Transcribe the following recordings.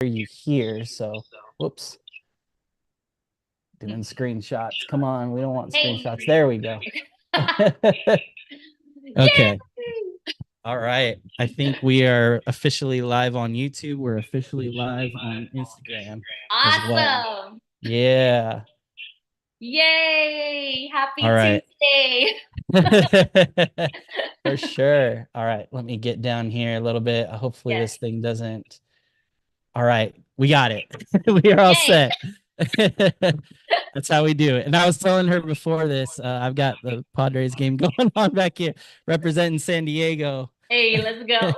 you here. So, whoops, doing screenshots. Come on, we don't want Hey. screenshots. There we go. Okay. Yay! All right. I think we are officially live on YouTube. We're officially live on Instagram as well. Awesome. Yeah. Yay. All Happy right. Tuesday. For sure. All right. Let me get down here a little bit. Hopefully Yes. this thing doesn't. All right. We got it. We are all Yay. set. That's how we do it. And I was telling her before this, I've got the Padres game going on back here, representing San Diego. Hey, let's go.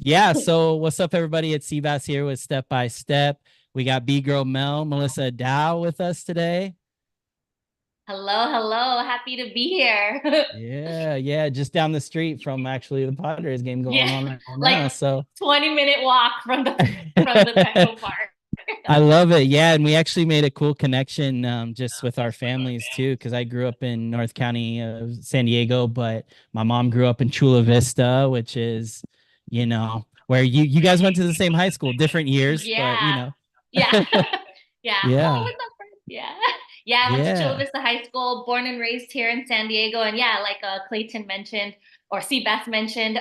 Yeah. So what's up, everybody? It's Seabass here with Step by Step. We got Bgirl Mel, Melissa Dow with us today. Hello, hello. Happy to be here. Yeah, just down the street from actually the Padres game going Yeah. on right Like now. So 20-minute walk from the Petco Park. I love it. Yeah, and we actually made a cool connection just with our families too, because I grew up in North County, San Diego, but my mom grew up in Chula Vista, which is, where you guys went to the same high school, different years, but Yeah. Yeah. Yeah. Oh, yeah, what's up, friend? Yeah. Yeah, I went to Chula yeah, Vista High School, born and raised here in San Diego. And yeah, like Clayton mentioned, or Seabass mentioned,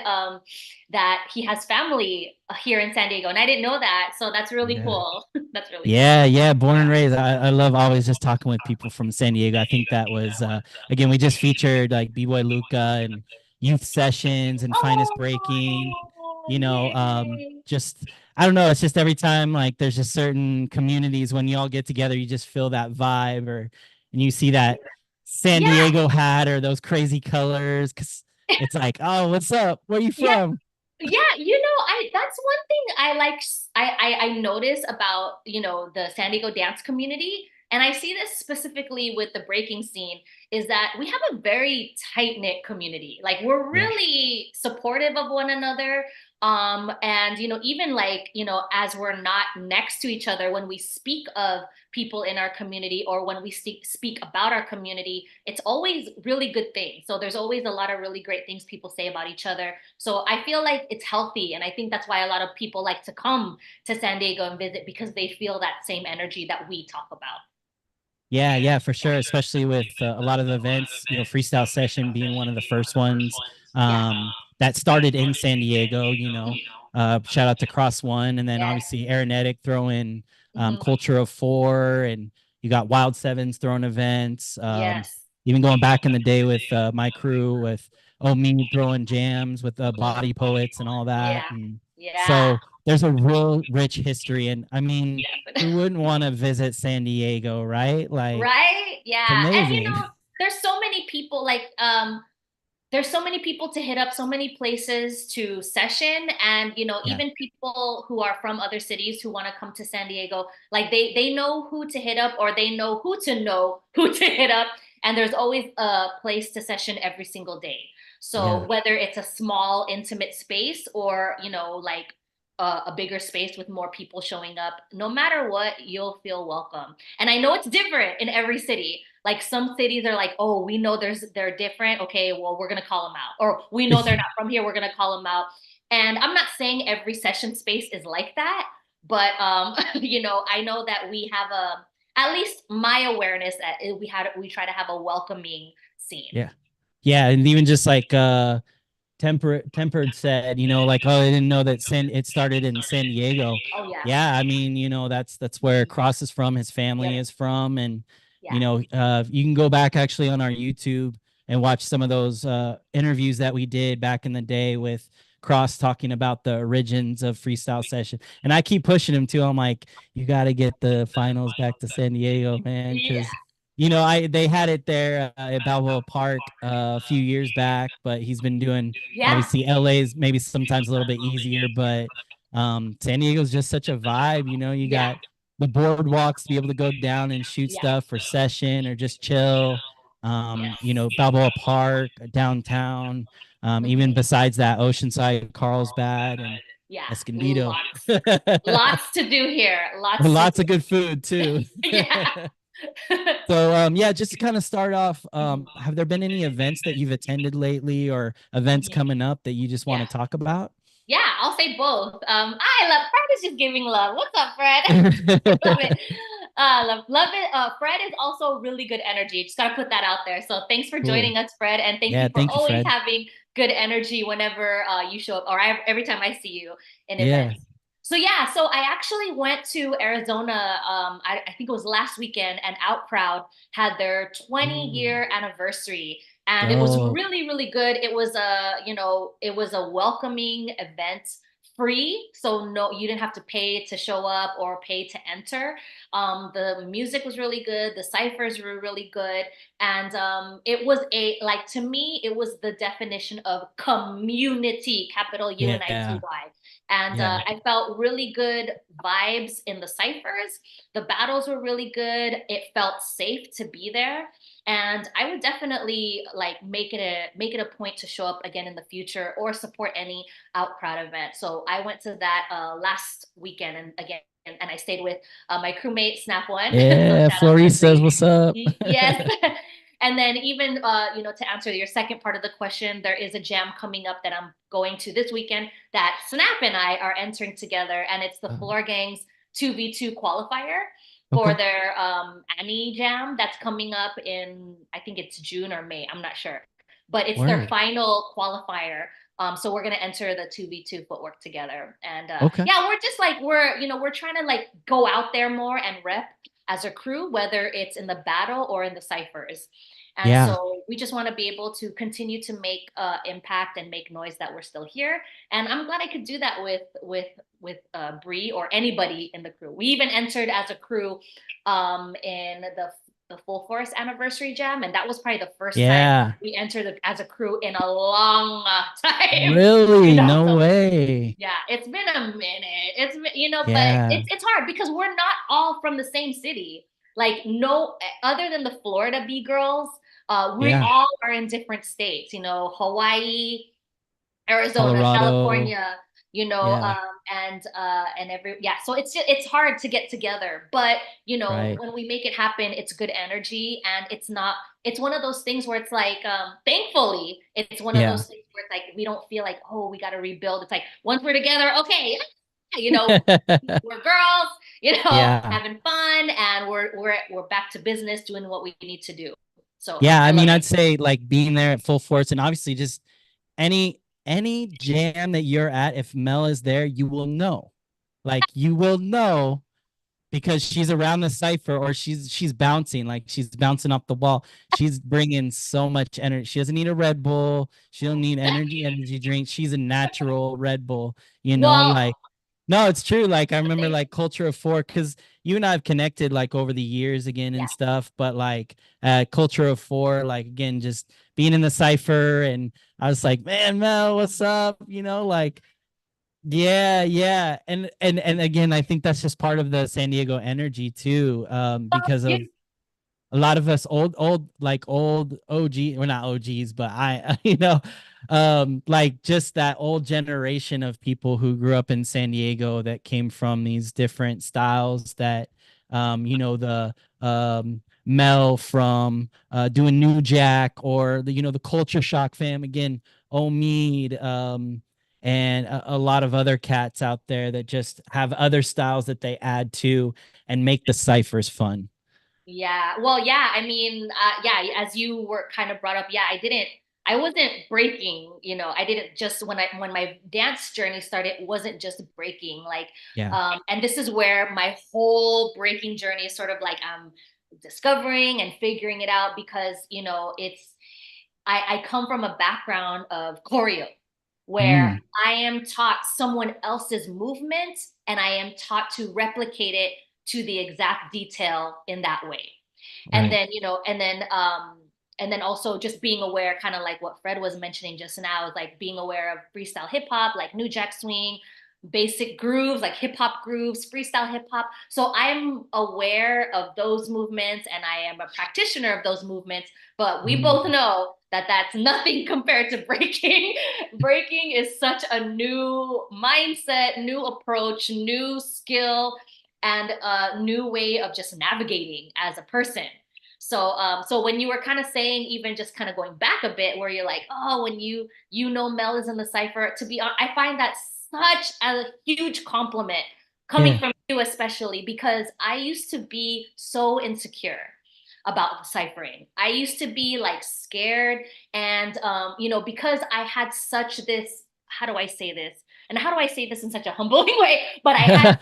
that he has family here in San Diego. And I didn't know that. So that's really yeah. cool. That's really cool. Yeah. Born and raised. I love always just talking with people from San Diego. I think that was again, we just featured like B-Boy Luca and youth sessions and finest breaking, Oh, yay. just I don't know, it's just every time like there's just certain communities when you all get together, you just feel that vibe or and you see that San Yeah. Diego hat or those crazy colors because it's like, oh, what's up? Where you Yeah. from? Yeah, I that's one thing I like I notice about, the San Diego dance community, and I see this specifically with the breaking scene, is that we have a very tight-knit community. Like we're Yeah. really supportive of one another. And even like, as we're not next to each other, when we speak of people in our community or when we speak about our community, it's always really good things. So there's always a lot of really great things people say about each other. So I feel like it's healthy. And I think that's why a lot of people like to come to San Diego and visit, because they feel that same energy that we talk about. Yeah, for sure. Especially with a lot of the events, Freestyle Session being one of the first ones Yeah. that started in San Diego. Shout out to Cross One, and then Yes. obviously Aeronetic throwing Mhm. Culture of Four, and you got Wild Sevens throwing events. Yes. Even going back in the day with my crew with me throwing jams with Body Poets and all that, Yeah. and Yeah. so there's a real rich history. And I mean, who Definitely. wouldn't want to visit San Diego, right? Like, Right? it's Yeah. And amazing. there's so many people, like there's so many people to hit up, so many places to session, and Yeah, even people who are from other cities who want to come to San Diego, like they know who to hit up, or they know who to hit up, and there's always a place to session every single day. So yeah, whether it's a small intimate space or like a bigger space with more people showing up, no matter what, you'll feel welcome. And I know it's different in every city. Like some cities are like, oh, we know they're different. Okay, well, we're gonna call them out. Or we know they're not from here, we're gonna call them out. And I'm not saying every session space is like that, but I know that we have at least my awareness that we try to have a welcoming scene. yeah, yeah. And even just like tempered said, like, oh, I didn't know that it started in San Diego. Oh yeah. Yeah, I mean, that's where Cross is from, his family Yep. is from, and Yeah. you can go back actually on our YouTube and watch some of those interviews that we did back in the day with Cross talking about the origins of freestyle session. And I keep pushing him too. I'm like, you got to get the finals back to San Diego, man, Yeah. because I they had it there at Balboa Park a few years back, but he's been doing Yeah. obviously LA's maybe sometimes a little bit easier, but San Diego's just such a vibe. You Yeah. got the boardwalks to be able to go down and shoot Yeah. stuff for session or just chill. Yes. Balboa Park, downtown, even Mhm. besides that, Oceanside, Carlsbad, and Yeah. Escondido. Lots to do here. Lots to Lots do. of good food too. Yeah. So yeah, just to kind of start off, Mhm. have there been any events that you've attended lately or events Mhm. coming up that you just want Yeah. to talk about? Yeah, I'll say both. I love Fred is just giving love. What's up, Fred? Love it. Love it. Fred is also really good energy. Just gotta put that out there. So thanks for Cool. joining us, Fred, and thank Yeah, you for thank you, always Fred. having good energy whenever you show up, or every time I see you in Yeah. events. So yeah, so I actually went to Arizona. I think it was last weekend, and Outcrowd had their 20 Ooh, year anniversary, and it was dope. really really good. It was it was a welcoming event, free, so no, you didn't have to pay to show up or pay to enter. The music was really good, the ciphers were really good, and it was a, like, to me it was the definition of community, capital Yeah. UNITY. And Yeah. I felt really good vibes in the ciphers. The battles were really good. It felt safe to be there, and I would definitely like make it a point to show up again in the future or support any Outcrowd event. So I went to that last weekend, and again, and I stayed with my crewmate Snap One. So Yeah. shout out Florice says, Leslie. what's up? Yes. And then even to answer your second part of the question, there is a jam coming up that I'm going to this weekend that Snap and I are entering together, and it's the Oh, Floor Gangs 2v2 qualifier for okay. their Annie Jam that's coming up in, I think it's June or May, I'm not sure. But it's their Word. final qualifier. So we're gonna enter the 2v2 footwork together. And Okay. yeah, we're just like we're trying to like go out there more and rep as a crew, whether it's in the battle or in the ciphers. And Yeah. so we just want to be able to continue to make impact and make noise that we're still here. And I'm glad I could do that with Bree or anybody in the crew. We even entered as a crew in the Full Force anniversary jam, and that was probably the first time Yeah. we entered as a crew in a long time. Really? No So way. yeah, it's been a minute. It's been, but Yeah. it's hard because we're not all from the same city. Like, no, other than the Florida Bgirls, we Yeah. all are in different states. Hawaii, Arizona, Colorado. California, Yeah. and every, yeah. So it's hard to get together, but Right. when we make it happen, it's good energy, and it's not. It's one of those things where it's like, thankfully, it's one of Yeah. those things where it's like we don't feel like, oh, we got to rebuild. It's like once we're together, okay, you know, we're girls, Yeah. having fun, and we're back to business, doing what we need to do. So Yeah. I I love mean, it. I'd say like being there at full force and obviously just any jam that you're at, if Mel is there, you will know. Like you will know because she's around the cipher or she's bouncing like she's bouncing off the wall. She's bringing so much energy. She doesn't need a Red Bull. She don't need energy drink. She's a natural Red Bull, Well, like no, it's true. Like I remember like Culture of Four because you and I have connected like over the years again yeah. and stuff, but like Culture of Four, like again, just being in the cipher and I was like, man, Mel, what's up? Like yeah, yeah. And again, I think that's just part of the San Diego energy too, because of a lot of us old OG, we're not OGs, but I like just that old generation of people who grew up in San Diego that came from these different styles that the Mel from doing New Jack or the Culture Shock fam again, Omid, and a lot of other cats out there that just have other styles that they add to and make the ciphers fun. Yeah. Well, yeah. I mean, yeah, as you were kind of brought up, yeah, I wasn't breaking, I didn't just, when my dance journey started, it wasn't just breaking. Like, Yeah. and this is where my whole breaking journey is sort of like, I'm discovering and figuring it out because, I come from a background of choreo where Mm, I am taught someone else's movement and I am taught to replicate it to the exact detail in that way. And right. then, and then also just being aware, kind of like what Fred was mentioning just now, is like being aware of freestyle hip hop, like New Jack Swing, basic grooves, like hip hop grooves, freestyle hip hop. So I'm aware of those movements and I am a practitioner of those movements, but we both Mm, know that that's nothing compared to breaking. Breaking is such a new mindset, new approach, new skill, and a new way of just navigating as a person. So when you were kind of saying, even just kind of going back a bit, where you're like, oh, when Mel is in the cipher, to be honest, I find that such a huge compliment coming Yeah. from you, especially because I used to be so insecure about ciphering. I used to be like scared, and because I had such this. How do I say this? And how do I say this in such a humbling way? But I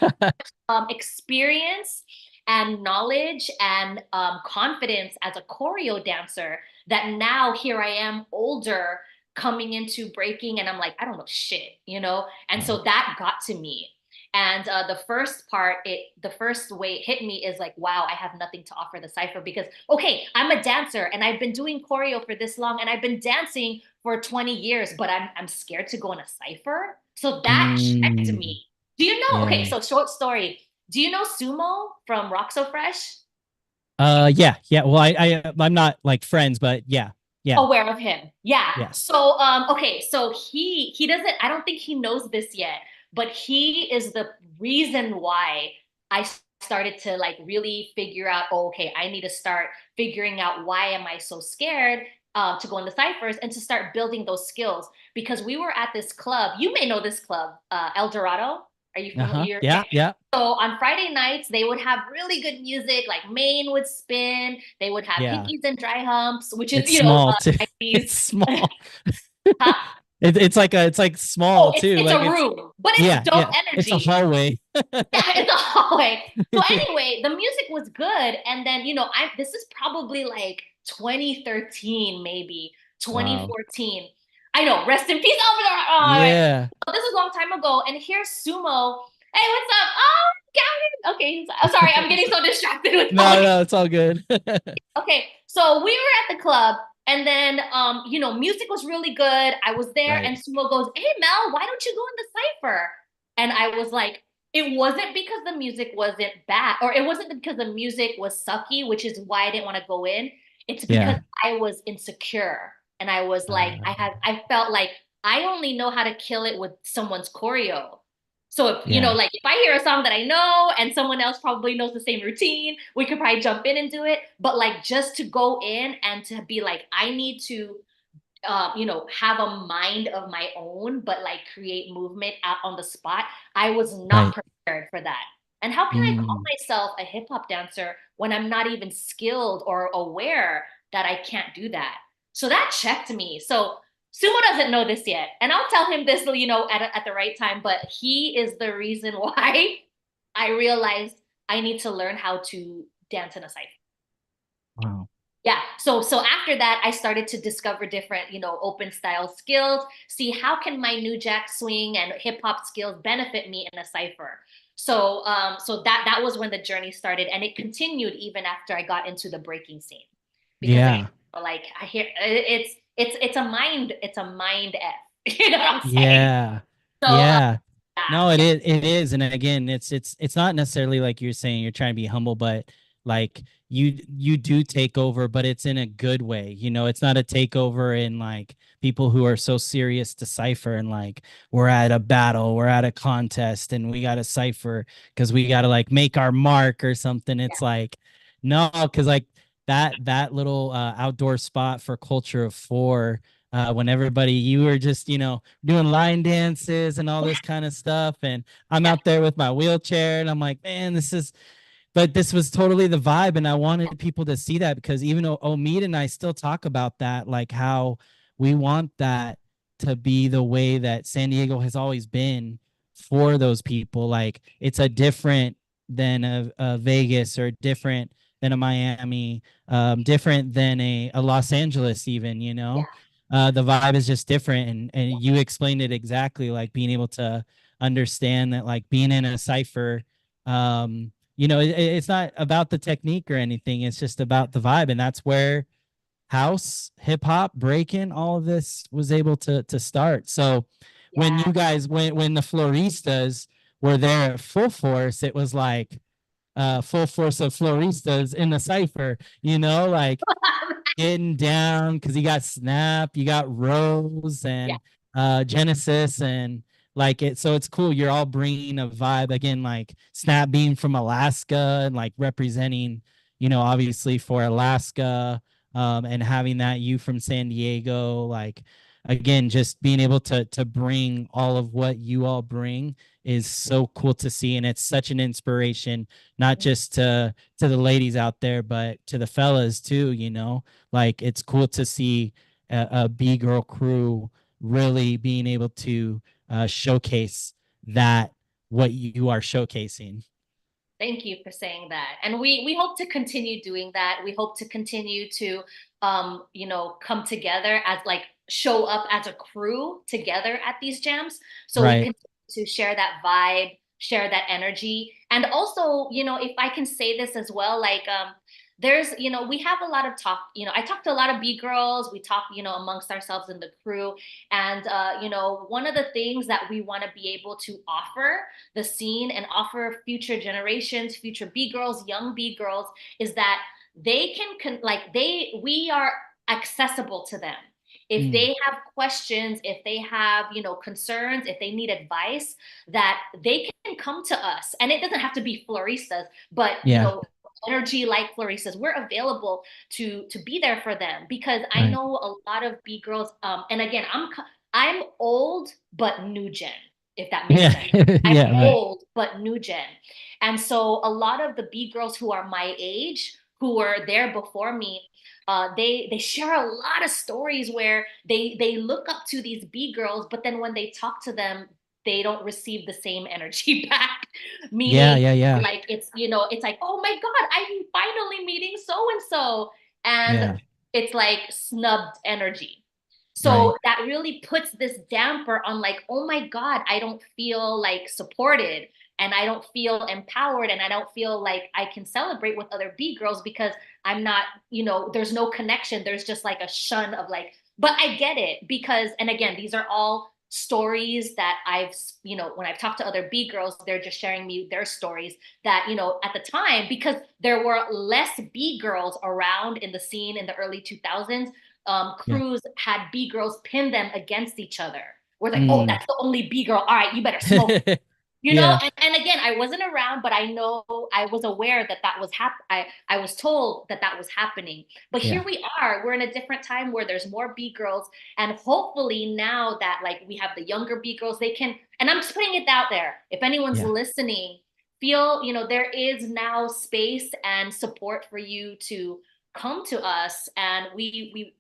had experience and knowledge and confidence as a choreo dancer that now here I am older coming into breaking and I'm like, I don't know shit. And Right. so that got to me. And the first part, the first way it hit me is like, wow, I have nothing to offer the cipher because, okay, I'm a dancer and I've been doing choreo for this long and I've been dancing for 20 years, but I'm scared to go in a cipher. So that checked Mm, me. Do you know? Okay, yeah. so short story. Do you know Sumo from Rock So Fresh? Yeah, yeah. Well, I'm not like friends, but yeah, yeah, Aware of him. Yeah. yes, So okay, so he doesn't I don't think he knows this yet, but he is the reason why I started to like really figure out, oh, okay, I need to start figuring out why am I so scared to go in the ciphers and to start building those skills because we were at this club. You may know this club, El Dorado. Are you uh-huh, familiar? yeah, Okay. yeah, So on Friday nights, they would have really good music, like Maine would spin. They would have yeah. hickeys and dry humps, which is, It's small too. 90s. It's small. Huh? It's like small Oh, too. it's a Like it's room, but it's yeah, dope yeah. It's a energy. hallway. Yeah, it's a hallway. So anyway, the music was good, and then I this is probably like 2013, maybe Wow. 2014. I know. Rest in peace, over there. All right, Yeah. this is a long time ago, and here's Sumo. Hey, what's up? Oh, Gavin. Okay, I'm sorry, I'm getting so distracted with No, talking. no, it's all good. Okay, so we were at the club, and then music was really good. I was there, Right. and Sumo goes, "Hey Mel, why don't you go in the cipher?" And I was like, it wasn't because the music wasn't bad, or it wasn't because the music was sucky, which is why I didn't want to go in. It's because Yeah. I was insecure, and I was like, Uh, I felt like I only know how to kill it with someone's choreo. So if yeah. like if I hear a song that I know and someone else probably knows the same routine, we could probably jump in and do it. But like just to go in and to be like, I need to have a mind of my own, but like create movement out on the spot. I was not Right. prepared for that. And how can I call Mm, myself a hip hop dancer when I'm not even skilled or aware that I can't do that? So that checked me. So Sumo doesn't know this yet. And I'll tell him this, at the right time, but he is the reason why I realized I need to learn how to dance in a cypher. wow. Yeah. So after that, I started to discover different, open style skills, see how can my new jack swing and hip hop skills benefit me in a cipher. So that was when the journey started, and it continued even after I got into the breaking scene, because again, Yeah. like I hear it's a mind f. You know what I'm saying? Yeah. So Yeah. No, yeah, it is. And again, it's not necessarily like you're saying you're trying to be humble, but like you do take over, but it's in a good way. It's not a takeover in like people who are so serious to cipher and like we're at a battle, we're at a contest and we gotta cipher because we gotta like make our mark or something. yeah, It's like no, because like that little outdoor spot for Culture of Four when everybody you were just doing line dances and all yeah, this kind of stuff and I'm yeah, out there with my wheelchair and I'm like man this was totally the vibe and I wanted people to see that because even though Omid and I still talk about that like how we want that to be the way that San Diego has always been for those people like it's a different than a Vegas or different than a Miami different than a Los Angeles even yeah, the vibe is just different and you explained it exactly like being able to understand that like being in a cipher it's not about the technique or anything it's just about the vibe and that's where house hip hop breaking all of this was able to start so when yeah. you guys when the floristas were there at full force it was like full force of floristas in the cipher like getting down because you got Snap, you got Rose Yeah, and Genesis and like it. So it's cool. You're all bringing a vibe again, like Snap being from Alaska and like representing, obviously for Alaska and having that you from San Diego, like again, just being able to bring all of what you all bring is so cool to see, and it's such an inspiration, not just to the ladies out there, but to the fellas too. Like it's cool to see a B-girl crew really being able to showcase that what you are showcasing. Thank you for saying that. And we hope to continue doing that. We hope to continue to come together as like show up as a crew together at these jams so we Right. can to share that vibe, share that energy. And also, if I can say this as well, like there's, we have a lot of talk, I talk to a lot of B girls, we talk, amongst ourselves in the crew. And one of the things that we want to be able to offer the scene and offer future generations, future B girls, young B girls, is that they we are accessible to them. If Mm. they have questions, if they have, concerns, if they need advice, that they can come to us. And it doesn't have to be floristas, but, Yeah. energy like floristas, we're available to be there for them because I Right. know a lot of B girls. And again, I'm old but new gen, if that makes Yeah. sense. I'm Yeah. Right. old but new gen. And so a lot of the B girls who are my age, who were there before me, they share a lot of stories where they look up to these B girls, but then when they talk to them, they don't receive the same energy back. Yeah. Meaning, Yeah. Yeah. like it's like, oh my God, I'm finally meeting so and so, and Yeah. it's like snubbed energy. Right. So that really puts this damper on like, oh my God, I don't feel like supported and I don't feel empowered and I don't feel like I can celebrate with other B girls because I'm not, there's no connection. There's just like a shun of like, but I get it because, and again, these are all stories that when I've talked to other B girls, they're just sharing me their stories that, at the time, because there were less B girls around in the scene in the early 2000s, Yeah. crews had B girls pin them against each other. We're like, oh, Mm. that's the only B girl. All right, you better smoke. Yeah. And again, I wasn't around, but I know I was aware that that was I was told that that was happening. But here Yeah. we are. We're in a different time where there's more B girls, and hopefully now that like we have the younger B girls, they can. And I'm just putting it out there. If anyone's Yeah. listening, feel there is now space and support for you to come to us, and we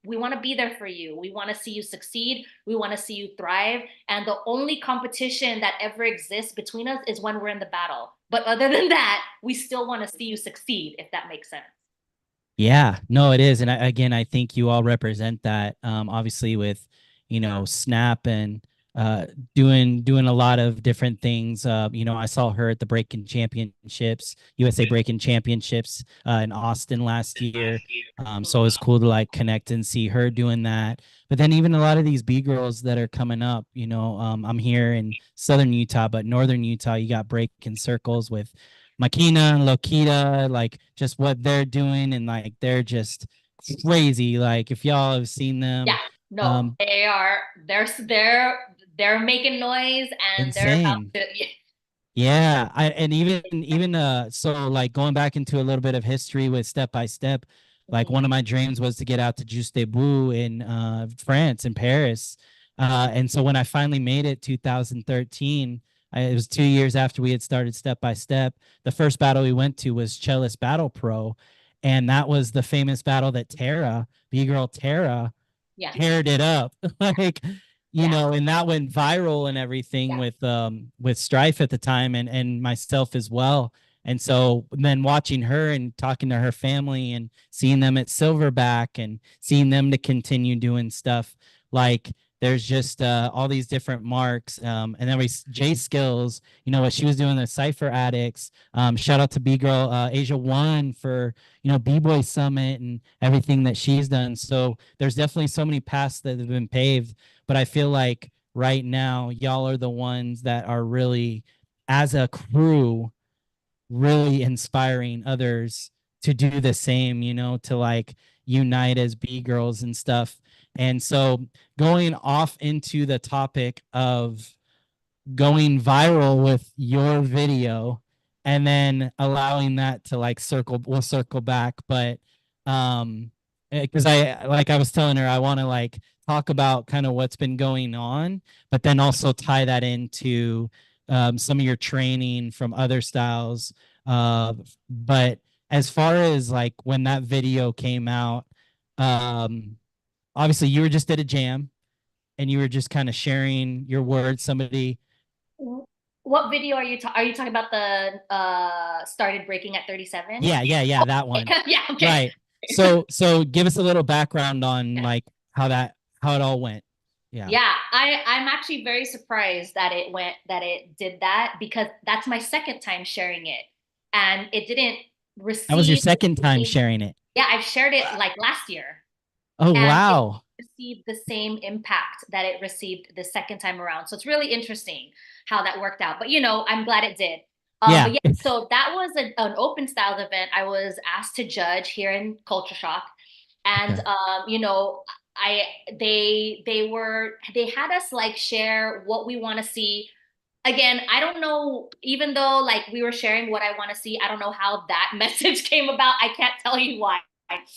want to be there for you. We want to see you succeed. We want to see you thrive. And the only competition that ever exists between us is when we're in the battle. But other than that, we still want to see you succeed, if that makes sense. Yeah, no, it is. And again, I think you all represent that, obviously with, Snap and uh, doing a lot of different things. I saw her at the Breaking Championships, USA Breaking Championships in Austin last year. So it was cool to like connect and see her doing that. But then even a lot of these B girls that are coming up, I'm here in Southern Utah, but Northern Utah, you got Breaking Circles with Makina and Lokita, like just what they're doing, and like they're just crazy. Like if y'all have seen Yeah, them, no, um, they're making noise and they're about insane. to. Yeah, and even so like going back into a little bit of history with Step by Step, like one of my dreams was to get out to Juste Debout in France in Paris. And so when I finally made it 2013, it was 2 years after we had started Step by Step. The first battle we went to was Cellist Battle Pro, and that was the famous battle that Tara, B-Girl Tara, Yeah, paired it up. Like, yeah, and that went viral and everything yeah. with Strife at the time, and myself as well. And so then watching her and talking to her family and seeing them at Silverback and seeing them to continue doing stuff, like there's just all these different marks. And then we J Skills, what she was doing, the Cypher Addicts. Shout out to B Girl Asia One for B-Boy Summit and everything that she's done. So there's definitely so many paths that have been paved, but I feel like right now y'all are the ones that are really, as a crew, really inspiring others to do the same, to like unite as B girls and stuff. And so going off into the topic of going viral with your video and then allowing that to like we'll circle back, but um because I was telling her, I want to like talk about kind of what's been going on, but then also tie that into some of your training from other styles. But as far as like when that video came out, um, obviously you were just at a jam and you were just kind of sharing your words. Somebody, What video are you talking about, the started breaking at 37? yeah, that one. Yeah, okay. Right. So give us a little background on like how it all went. Yeah. Yeah, I'm actually very surprised that it did that, because that's my second time sharing it, and it didn't That was your receive second the time same. sharing it. Yeah, I've shared it like last year, Oh and it wow. received the same impact that it received the second time around. So it's really interesting how that worked out. But I'm glad it did. Yeah. But yeah, so that was an open styles event. I was asked to judge here in Culture Shock, and Okay. I they had us like share what we want to see. Again, I don't know, even though like we were sharing what I want to see, I don't know how that message came about. I can't tell you why.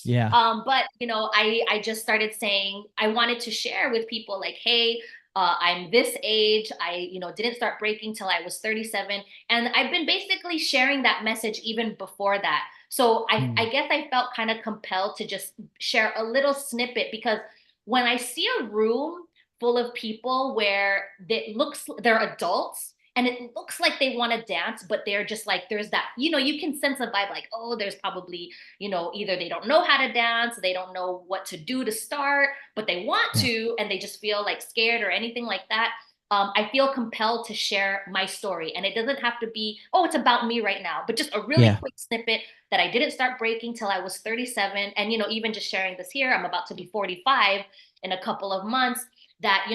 Yeah. But I just started saying I wanted to share with people like, hey, I'm this age. I didn't start breaking till I was 37, and I've been basically sharing that message even before that. So I Hmm. guess I felt kind of compelled to just share a little snippet, because when I see a room full of people where they're adults and it looks like they want to dance, but they're just like, there's that, you can sense a vibe like, oh, there's probably, either they don't know how to dance, they don't know what to do to start, but they want Yeah. to, and they just feel like scared or anything like that. I feel compelled to share my story. And it doesn't have to be, oh, it's about me right now, but just a really Yeah. quick snippet that I didn't start breaking till I was 37. And, even just sharing this here, I'm about to be 45 in a couple of months, that,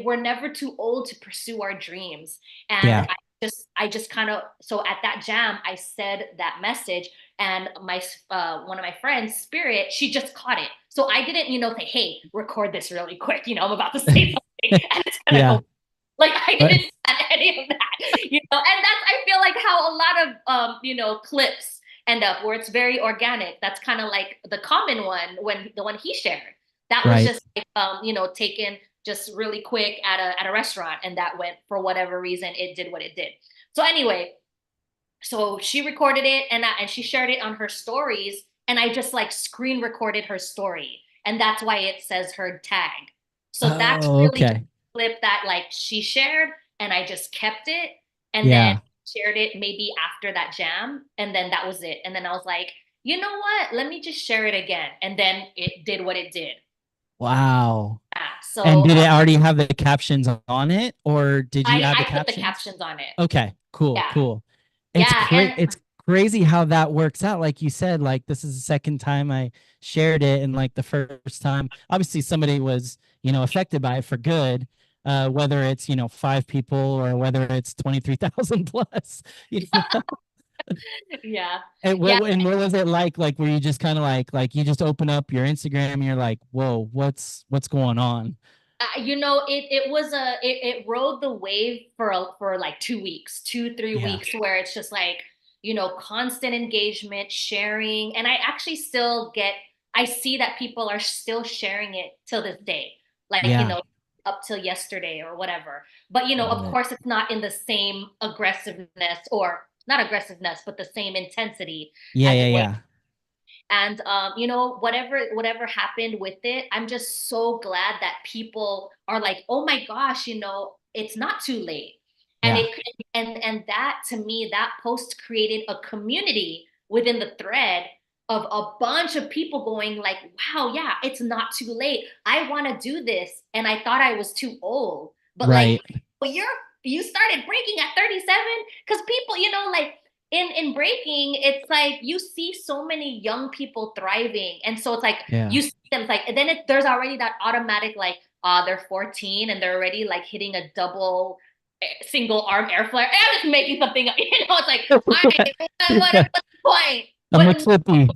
we're never too old to pursue our dreams. And Yeah. I just kind of, so at that jam, I said that message, and my one of my friends, Spirit, she just caught it. So I didn't, say, hey, record this really quick. I'm about to say something, and it's gonna Yeah. go. Like I But didn't plan any of that, And that's, I feel like how a lot of clips end up, where it's very organic. That's kind of like the common one, when the one he shared. That was right. just like, taken just really quick at a restaurant, and that went, for whatever reason, it did what it did. So anyway, so she recorded it, and she shared it on her stories, and I just like screen recorded her story, and that's why it says her tag. So that's Oh, really just okay. a clip that like she shared, and I just kept it, and then Yeah. shared it maybe after that jam, and then that was it. And then I was like, you know what, let me just share it again, and then it did what it did. Wow. And So did it already have the captions on it, or did you add the I put the captions? captions on it. Okay, cool, Yeah. cool. Yeah. And It's crazy how that works out. Like you said, like this is the second time I shared it, and like the first time, obviously somebody was, affected by it for good. Whether it's, five people or whether it's 23,000 plus, you know. yeah. Yeah. And what was it like? Like, were you just kind of like you just open up your Instagram and you're like, whoa, what's going on? It was it rode the wave for like 2 weeks, 2 3 Yeah, weeks, where it's just like, constant engagement, sharing. And I see that people are still sharing it till this day, like, yeah, up till yesterday or whatever. But love of it. course, it's not in the same aggressiveness, or not aggressiveness, but the same intensity Yeah, as yeah, it was. yeah, And whatever happened with it, I'm just so glad that people are like, oh my gosh, it's not too late. And yeah, it and that, to me, that post created a community within the thread of a bunch of people going like, wow, yeah, it's not too late. I want to do this. And I thought I was too old. But like, right. well, you started breaking at 37, because people, like, in breaking, it's like you see so many young people thriving, and so it's like Yeah, you see them, it's like, and then there's already that automatic like, they're 14 and they're already like hitting a double single arm air flare. I'm just making something up, it's like, all right, yeah. what's the point? I'm But like flippy.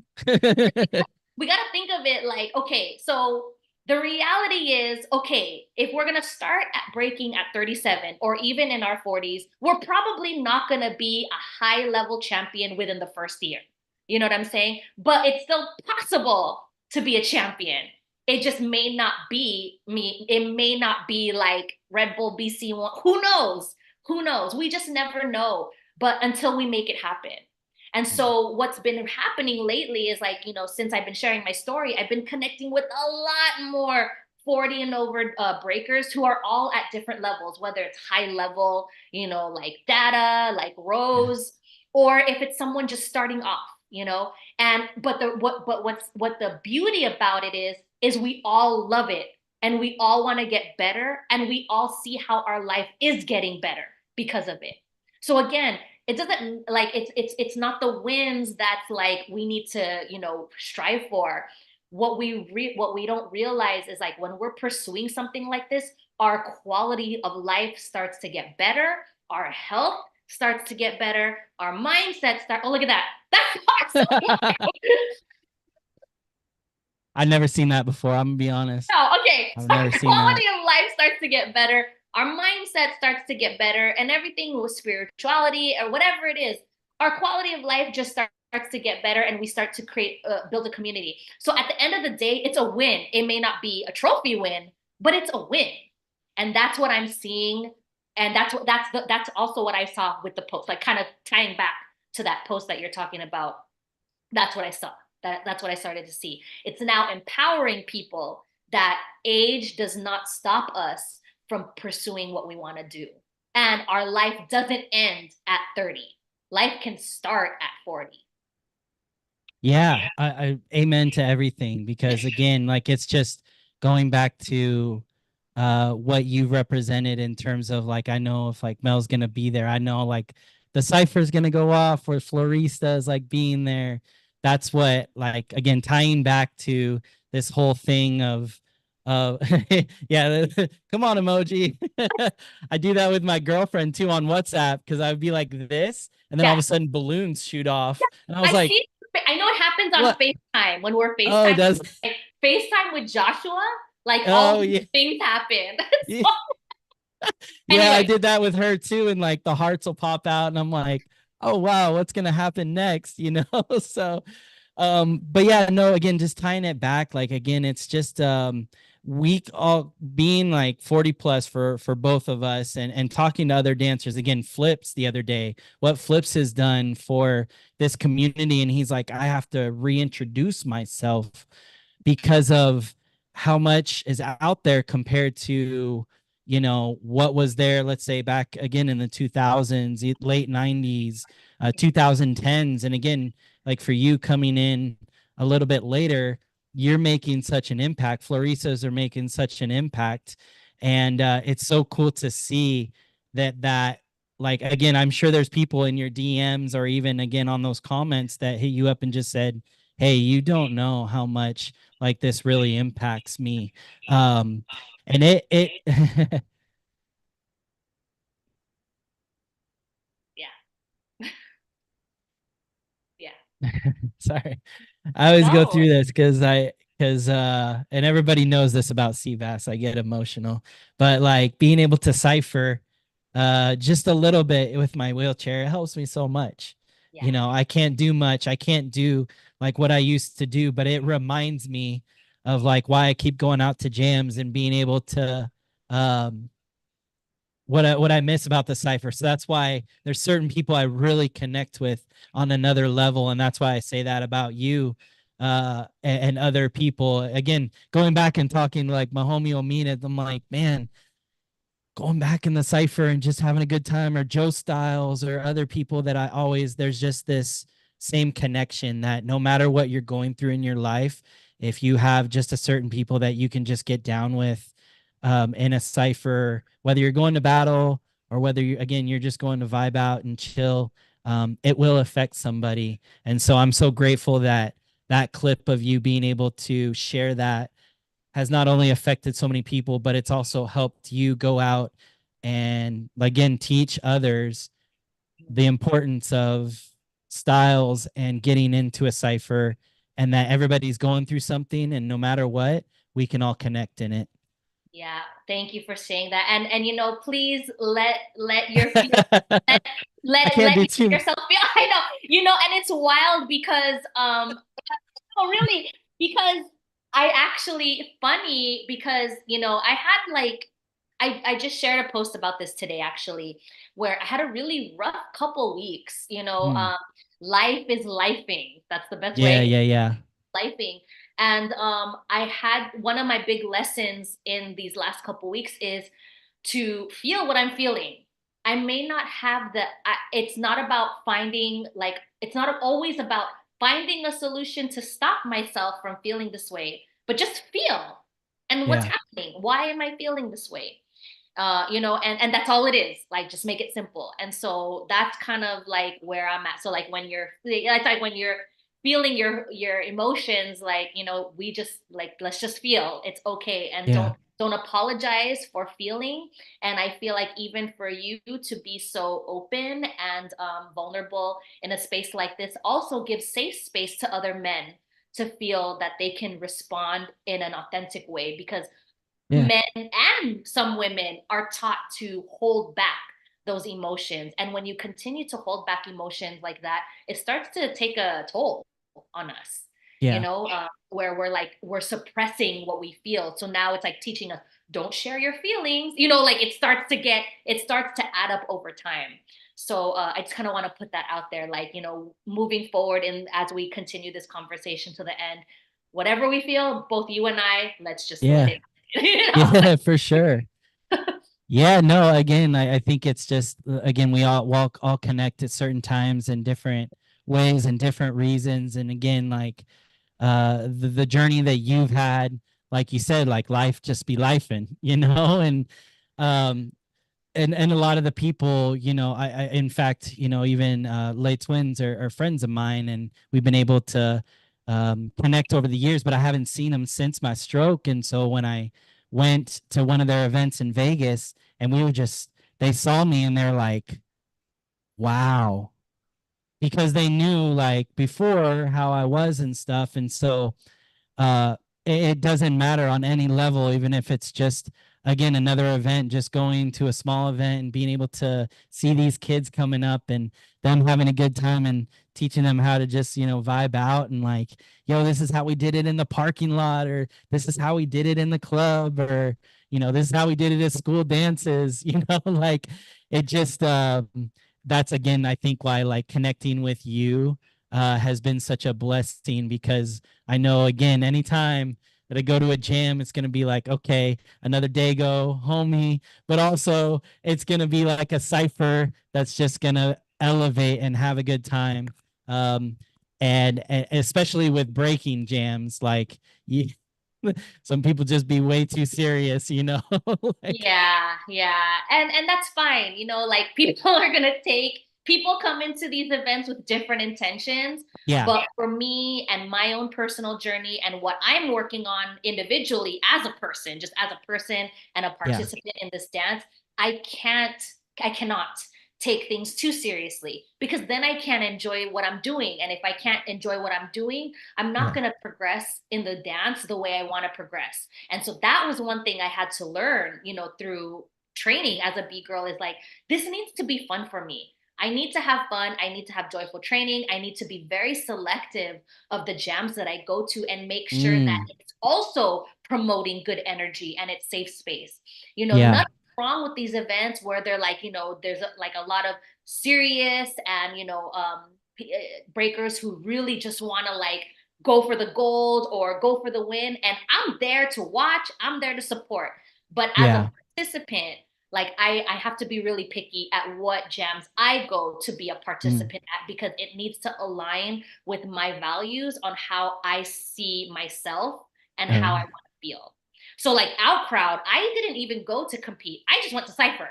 we got to think of it like, okay, so the reality is, okay, if we're going to start at breaking at 37, or even in our 40s, we're probably not going to be a high level champion within the first year. You know what I'm saying? But it's still possible. to be a champion. It just may not be me. It may not be like Red Bull BC1. Who knows? Who knows? We just never know. But until we make it happen. And so what's been happening lately is like, since I've been sharing my story, I've been connecting with a lot more 40 and over breakers who are all at different levels, whether it's high level, like Data, like Yeah. Rose, or if it's someone just starting off. And what the beauty about it is we all love it and we all want to get better and we all see how our life is getting better because of it. So again, it doesn't like it's not the wins that's like we need to, strive for. What we don't realize is like when we're pursuing something like this, our quality of life starts to get better, our health starts to get better, our mindset start. Oh, look at that. That's awesome. I've never seen that before. I'm gonna be honest. No, okay. I've So never our seen that. quality of life starts to get better. Our mindset starts to get better, and everything with spirituality or whatever it is, our quality of life just starts to get better, and we start to build a community. So at the end of the day, it's a win. It may not be a trophy win, but it's a win, and that's what I'm seeing, and that's also what I saw with the post, like kind of tying back to that post that you're talking about. That's what I saw. That's what I started to see. It's now empowering people that age does not stop us from pursuing what we want to do. And our life doesn't end at 30. Life can start at 40. Yeah, I amen to everything because again, like it's just going back to what you represented in terms of like I know if like Mel's gonna be there, I know like the cipher's gonna go off or Florista is like being there. That's what like again tying back to this whole thing of yeah, come on emoji. I do that with my girlfriend too on WhatsApp because I would be like this and then all Yeah. of a sudden balloons shoot off and I was I like, see. I know it happens on what? FaceTime when we're Oh, FaceTime. does Like, FaceTime with Joshua, like all oh these yeah. things happen. Yeah. So, Yeah, I anyway, did that with her too, and like the hearts will pop out, and I'm like, oh wow, what's gonna happen next? So but yeah, no, again, just tying it back, like again, it's just week all being like 40 plus for both of us and talking to other dancers. Again, Flips the other day, what Flips has done for this community, and he's like, I have to reintroduce myself because of how much is out there compared to what was there, let's say back again in the 2000s, late 90s, 2010s. And again, like for you coming in a little bit later, you're making such an impact, Florisas are making such an impact, and it's so cool to see that like again, I'm sure there's people in your DMs or even again on those comments that hit you up and just said, hey, you don't know how much like this really impacts me. And it yeah, yeah. sorry, I always go No, through this because and everybody knows this about CVAS. I get emotional, but like being able to cipher just a little bit with my wheelchair, it helps me so much. yeah, I can't do much. I can't do like what I used to do, but it reminds me of like why I keep going out to jams and being able to um what I miss about the cipher. So that's why there's certain people I really connect with on another level, and that's why I say that about you and other people. Again, going back and talking like my homie Omina, I'm like, man, going back in the cipher and just having a good time, or Joe Styles or other people that I always there's just this same connection that no matter what you're going through in your life, if you have just a certain people that you can just get down with in a cipher, whether you're going to battle or whether you again you're just going to vibe out and chill, it will affect somebody. And so I'm so grateful that that clip of you being able to share that has not only affected so many people, but it's also helped you go out and again teach others the importance of styles and getting into a cipher, and that everybody's going through something, and no matter what, we can all connect in it. yeah. Thank you for saying that. And please let your feel I let can't let do too. yourself feel. I know, and it's wild because no, really, because I actually funny because I had like I just shared a post about this today actually, where I had a really rough couple weeks. Mm. Life is lifing. That's the best Yeah, way. yeah, yeah. Lifing. And I had one of my big lessons in these last couple weeks is to feel what I'm feeling. I may not have it's not about finding, like, it's not always about finding a solution to stop myself from feeling this way, but just feel. And what's Yeah. happening? Why am I feeling this way? And that's all it is. Like, just make it simple. And so that's kind of like where I'm at. So like when you're, it's like when you're feeling your emotions, like, we just like, let's just feel. It's okay. And Yeah. don't apologize for feeling. And I feel like even for you to be so open and vulnerable in a space like this also gives safe space to other men to feel that they can respond in an authentic way, because Yeah. men and some women are taught to hold back those emotions. And when you continue to hold back emotions like that, it starts to take a toll on us, Yeah. where we're suppressing what we feel. So now it's like teaching us, don't share your feelings, like it starts to add up over time. So I just kind of want to put that out there, like, moving forward, and as we continue this conversation to the end, whatever we feel, both you and I, let's just let Yeah. it, you know? Yeah, for sure. Yeah, no, again, I think it's just again, we all connect at certain times in different ways and different reasons. And again, like the journey that you've had, like you said, like life just be lifing, and um and a lot of the people, I in fact, even late twins are friends of mine, and we've been able to connect over the years, but I haven't seen them since my stroke. And so when I went to one of their events in Vegas, and they saw me and they're like, wow, because they knew like before how I was and stuff. And so uh it doesn't matter on any level, even if it's just again another event, just going to a small event and being able to see these kids coming up and them having a good time and teaching them how to just vibe out and like, yo, this is how we did it in the parking lot, or this is how we did it in the club, or this is how we did it at school dances. Like it just that's again I think why like connecting with you has been such a blessing, because I know again, anytime that I go to a jam, it's gonna be like, okay, another day go, homie. But also it's gonna be like a cipher that's just gonna elevate and have a good time. Um, and especially with breaking jams, like you, some people just be way too serious. Like, Yeah, yeah. And that's fine. Like, people are gonna take people come into these events with different intentions. yeah, But for me and my own personal journey and what I'm working on individually as a person, just as a person and a yeah, participant in this dance, I can't, I cannot take things too seriously, because then I can't enjoy what I'm doing. And if I can't enjoy what I'm doing, I'm not yeah, going to progress in the dance the way I want to progress. And so that was one thing I had to learn, through training as a Bgirl, is like, this needs to be fun for me. I need to have fun. I need to have joyful training. I need to be very selective of the jams that I go to and make sure that mm, it's also promoting good energy and it's safe space. yeah, Nothing wrong with these events where they're like, there's like a lot of serious and, breakers who really just want to like go for the gold or go for the win. And I'm there to watch, I'm there to support. But as a yeah, participant, like, I have to be really picky at what jams I go to be a mm, participant at, because it needs to align with my values on how I see myself and how I uh, want to feel. So like Out Crowd, I didn't even go to compete. I just went to Cypher.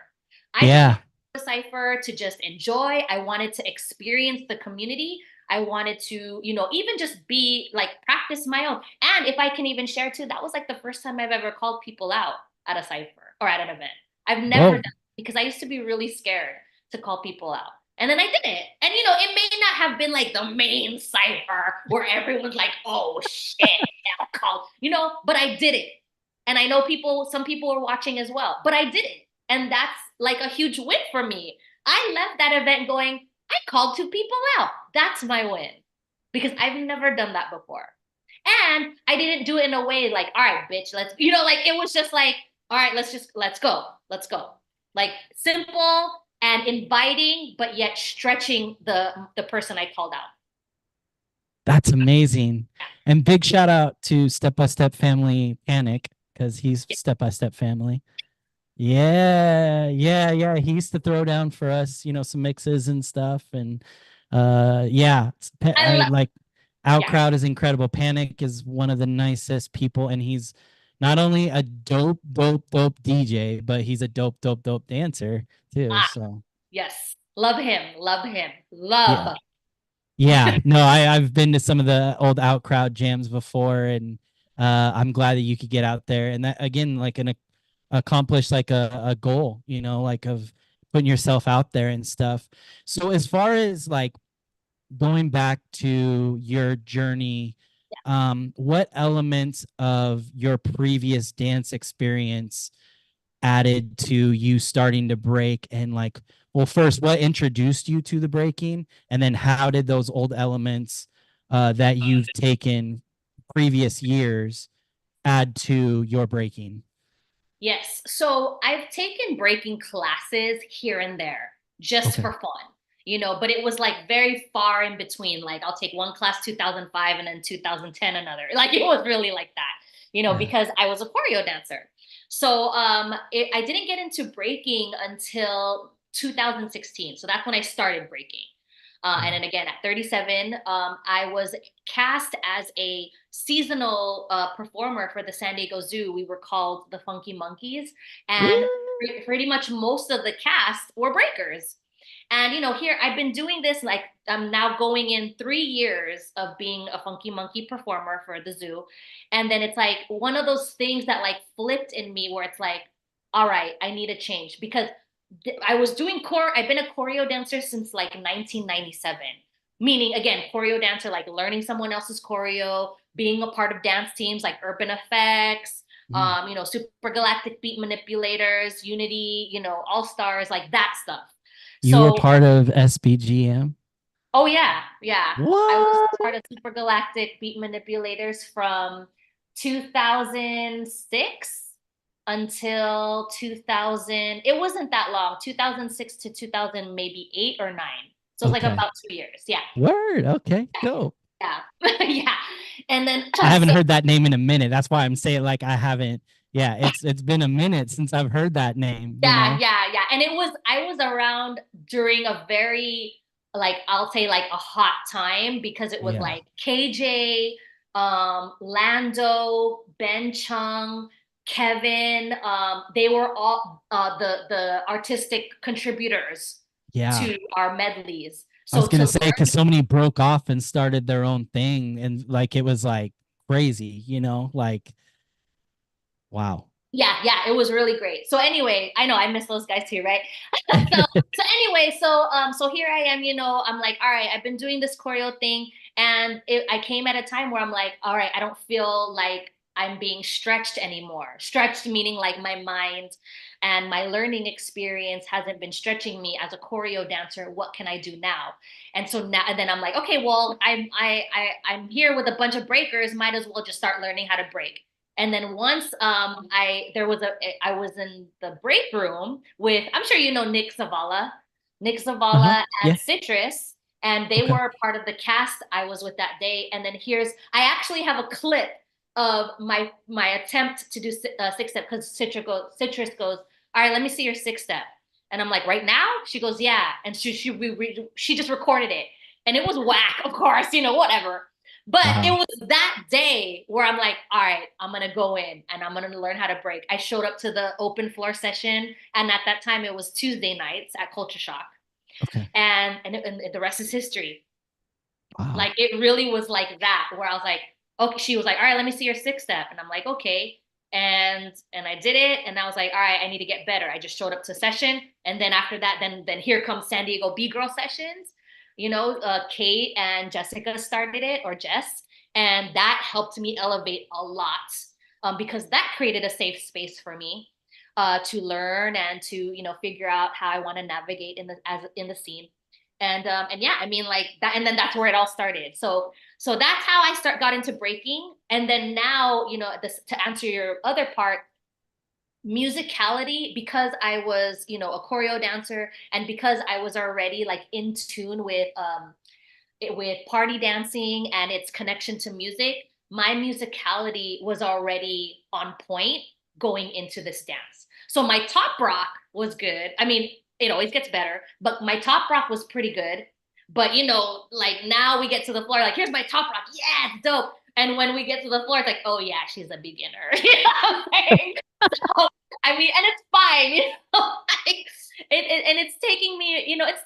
I just went yeah, to Cypher to just enjoy. I wanted to experience the community. I wanted to, even just be like, practice my own. And if I can even share too, that was like the first time I've ever called people out at a Cypher or at an event. I've never done whoa, it, because I used to be really scared to call people out. And then I did it. And it may not have been like the main cipher where everyone's like, oh shit, I'll call, but I did it. And I know some people were watching as well, but I did it. And that's like a huge win for me. I left that event going, I called two people out. That's my win, because I've never done that before. And I didn't do it in a way like, all right, bitch, let's, you know, like it was just like, all right, let's go. Let's go. Like simple and inviting, but yet stretching the person I called out. That's amazing. And big shout out to Step by Step Family Panic because he's Yeah. Step by Step Family. Yeah, yeah, yeah. He used to throw down for us, some mixes and stuff. And yeah, I I love, like yeah. Outcrowd is incredible. Panic is one of the nicest people, and he's not only a dope, dope, dope DJ, but he's a dope, dope, dope dancer too. Ah, So yes. Love him. Love him. yeah. Love. Yeah, no, I've been to some of the old Outcrowd jams before, and I'm glad that you could get out there. And that again, like an accomplish like a goal, like of putting yourself out there and stuff. So as far as like going back to your journey, what elements of your previous dance experience added to you starting to break, and like, well, first, what introduced you to the breaking, and then how did those old elements that you've taken previous years add to your breaking? Yes. So I've taken breaking classes here and there just Okay. for fun, but it was like very far in between. Like I'll take one class 2005 and then 2010 another. Like it was really like that, Yeah. because I was a choreo dancer. So I didn't get into breaking until 2016. So that's when I started breaking. And Wow. then again, at 37, I was cast as a seasonal performer for the San Diego Zoo. We were called the Funky Monkeys, and pretty much most of the cast were breakers. And here I've been doing this like I'm now going in 3 years of being a Funky Monkey performer for the zoo, and then it's like one of those things that like flipped in me where it's like, all right, I need a change because I was doing I've been a choreo dancer since like 1997. Meaning, again, choreo dancer, like learning someone else's choreo, being a part of dance teams like Urban Effects, Mm. Super Galactic Beat Manipulators, Unity, All Stars, like that stuff. You were So, part of SBGM. oh yeah, yeah. I was What? part of Super Galactic Beat Manipulators from 2006 until 2000. It wasn't that long, 2006 to 2000, maybe 8 or 9. So it was like Okay. about 2 years. Yeah. Word. Okay. Dope. Yeah. Yeah. And then, I haven't so heard that name in a minute. That's why I'm saying like I haven't. Yeah, it's been a minute since I've heard that name, yeah, yeah, yeah. And I was around during a very, like, I'll say like a hot time because it was Yeah. like KJ, Lando, Ben Chung, Kevin, they were all the artistic contributors Yeah. to our medleys. I was So to gonna say learn, because so many broke off and started their own thing, and like it was like crazy, like wow. yeah, yeah, it was really great. So anyway, I know I miss those guys too, right? So here I am, I'm like, all right, I've been doing this choreo thing, and I came at a time where I'm like, all right, I don't feel like I'm being stretched anymore. Stretched meaning like my mind and my learning experience hasn't been stretching me as a choreo dancer. What can I do now? And so now, and then I'm like, okay, well, I'm here with a bunch of breakers. Might as well just start learning how to break. And then once I was in the break room with, I'm sure you know Nick Uh-huh. Zavala Yeah. and Citrus, and they Okay. were part of the cast I was with that day. And then I actually have a clip of my attempt to do six step because Citrus goes, all right, let me see your six step. And I'm like, right now? She goes, yeah. And she just recorded it. And it was whack, of course, whatever. But it Wow. was that day where I'm like, all right, I'm going to go in and I'm going to learn how to break. I showed up to the open floor session. And at that time, it was Tuesday nights at Culture Shock. Okay. And the rest is history. Wow. Like it really was like that, where I was like, okay, she was like, all right, let me see your six step. And I'm like, okay. And I did it. And I was like, all right, I need to get better. I just showed up to session. And then after that, then here comes San Diego Bgirl sessions. Kate and Jessica started it, or Jess. And that helped me elevate a lot, because that created a safe space for me to learn and to, figure out how I want to navigate in the scene. And yeah, I mean like that, and then that's where it all started. So that's how I got into breaking. And then now, this, to answer your other part, musicality, because I was, a choreo dancer, and because I was already like in tune with party dancing and its connection to music, my musicality was already on point going into this dance. So my top rock was good. I mean, it always gets better, but my top rock was pretty good. But like now we get to the floor, like, here's my top rock. Yeah, it's dope. And when we get to the floor, it's like, oh yeah, she's a beginner. You know what I'm saying? So, I mean, and it's fine, like, and it's taking me, I'm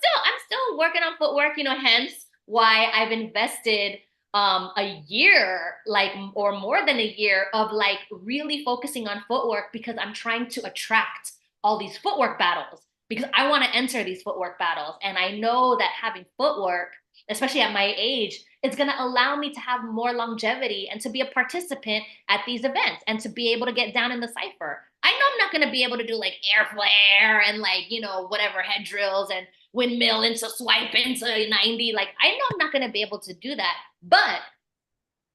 still working on footwork, hence why I've invested a year, like, or more than a year of like really focusing on footwork, because I'm trying to attract all these footwork battles, because I want to enter these footwork battles. And I know that having footwork, especially at my age, it's going to allow me to have more longevity and to be a participant at these events and to be able to get down in the cipher. I know I'm not going to be able to do like air flare and like, whatever head drills and windmill into swipe into 90. Like, I know I'm not going to be able to do that, but